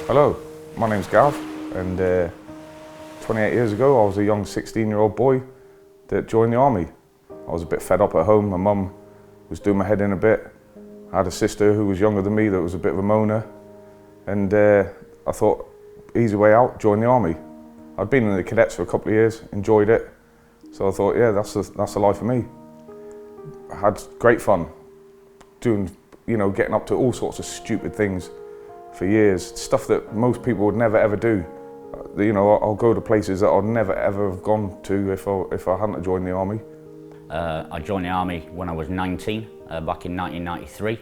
Hello, my name's Gav, and 28 years ago I was a young 16-year-old boy that joined the army. I was a bit fed up at home. My mum was doing my head in a bit. I had a sister who was younger than me that was a bit of a moaner, and I thought, easy way out, join the army. I'd been in the cadets for a couple of years, enjoyed it, so I thought, yeah, that's the life for me. I had great fun doing, getting up to all sorts of stupid things for years, stuff that most people would never ever do. I'll go to places that I'd never ever have gone to if I hadn't joined the army. I joined the army when I was 19, back in 1993.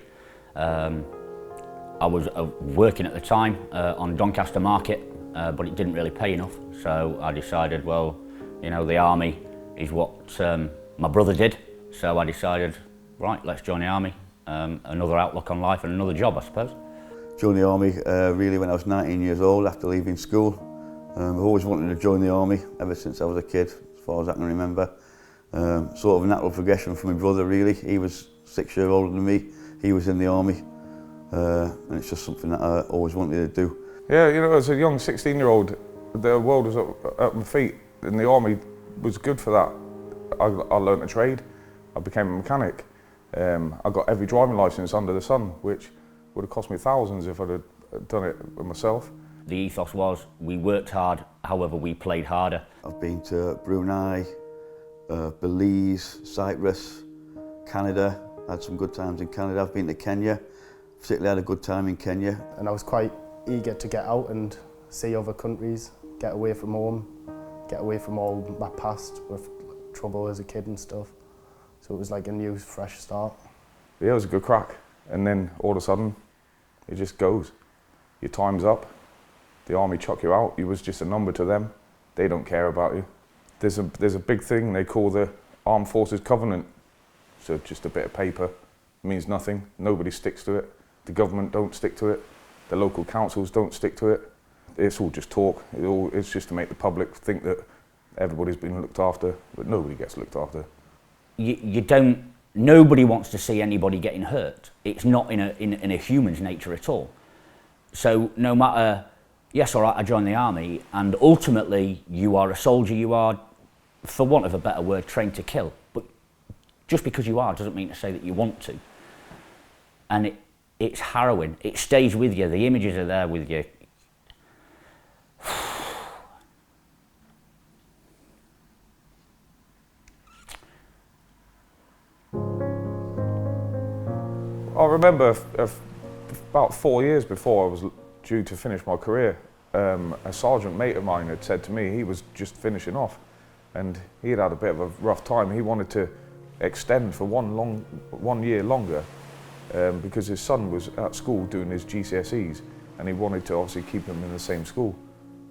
I was working at the time on Doncaster Market, but it didn't really pay enough, so I decided, well, the army is what my brother did, so I decided, right, let's join the army. Another outlook on life and another job, I suppose. Joined the army really when I was 19 years old after leaving school. I've always wanted to join the army ever since I was a kid, as far as I can remember. Sort of a natural progression for my brother really. He was 6 years older than me, he was in the army, and it's just something that I always wanted to do. Yeah, as a young 16-year-old, the world was at my feet, and the army was good for that. I learnt a trade, I became a mechanic. I got every driving licence under the sun, which would have cost me thousands if I'd have done it with myself. The ethos was, we worked hard, however we played harder. I've been to Brunei, Belize, Cyprus, Canada. Had some good times in Canada. I've been to Kenya, particularly had a good time in Kenya. And I was quite eager to get out and see other countries, get away from home, get away from all my past with trouble as a kid and stuff. So it was like a new, fresh start. Yeah, it was a good crack. And then all of a sudden, it just goes. Your time's up. The army chuck you out. You was just a number to them. They don't care about you. There's a big thing they call the Armed Forces Covenant. So just a bit of paper, it means nothing. Nobody sticks to it. The government don't stick to it. The local councils don't stick to it. It's all just talk. It's just to make the public think that everybody's been looked after, but nobody gets looked after. Nobody wants to see anybody getting hurt. It's not in a human's nature at all. So no matter, yes, all right, I joined the army, and ultimately you are a soldier, you are, for want of a better word, trained to kill. But just because you are doesn't mean to say that you want to. And it's harrowing. It stays with you. The images are there with you. I remember about 4 years before I was due to finish my career, a sergeant mate of mine had said to me, he was just finishing off, and he had had a bit of a rough time. He wanted to extend for 1 year longer because his son was at school doing his GCSEs, and he wanted to obviously keep him in the same school.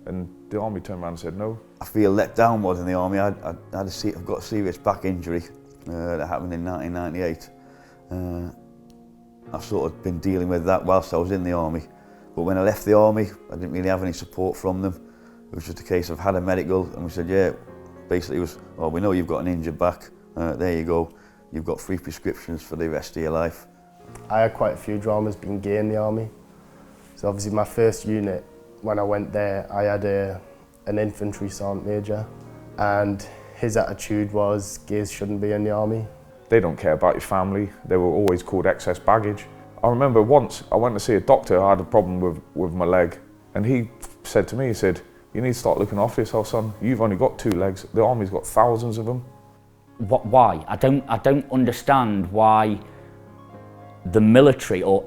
And the army turned around and said no. I feel let down more in the army. I've got a serious back injury that happened in 1998. I've sort of been dealing with that whilst I was in the army. But when I left the army, I didn't really have any support from them. It was just a case of had a medical, and we said, yeah, basically it was, oh, we know you've got an injured back, there you go. You've got free prescriptions for the rest of your life. I had quite a few dramas being gay in the army. So obviously my first unit, when I went there, I had an infantry sergeant major, and his attitude was gays shouldn't be in the army. They don't care about your family. They were always called excess baggage. I remember once I went to see a doctor. I had a problem with my leg, and he said to me, he said, you need to start looking after yourself, son. You've only got 2 legs. The army's got thousands of them. Why? I don't understand why the military or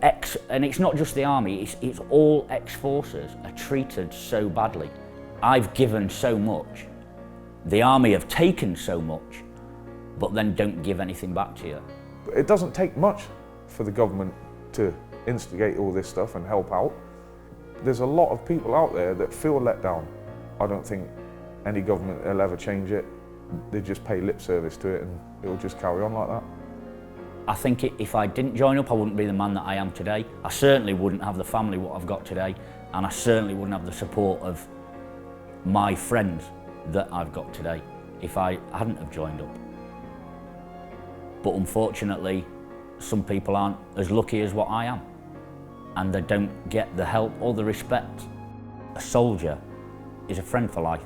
and it's not just the army, it's all ex-forces are treated so badly. I've given so much. The army have taken so much, but then don't give anything back to you. It doesn't take much for the government to instigate all this stuff and help out. There's a lot of people out there that feel let down. I don't think any government will ever change it. They just pay lip service to it and it'll just carry on like that. I think if I didn't join up, I wouldn't be the man that I am today. I certainly wouldn't have the family what I've got today, and I certainly wouldn't have the support of my friends that I've got today if I hadn't have joined up. But unfortunately, some people aren't as lucky as what I am, and they don't get the help or the respect a soldier is a friend for life.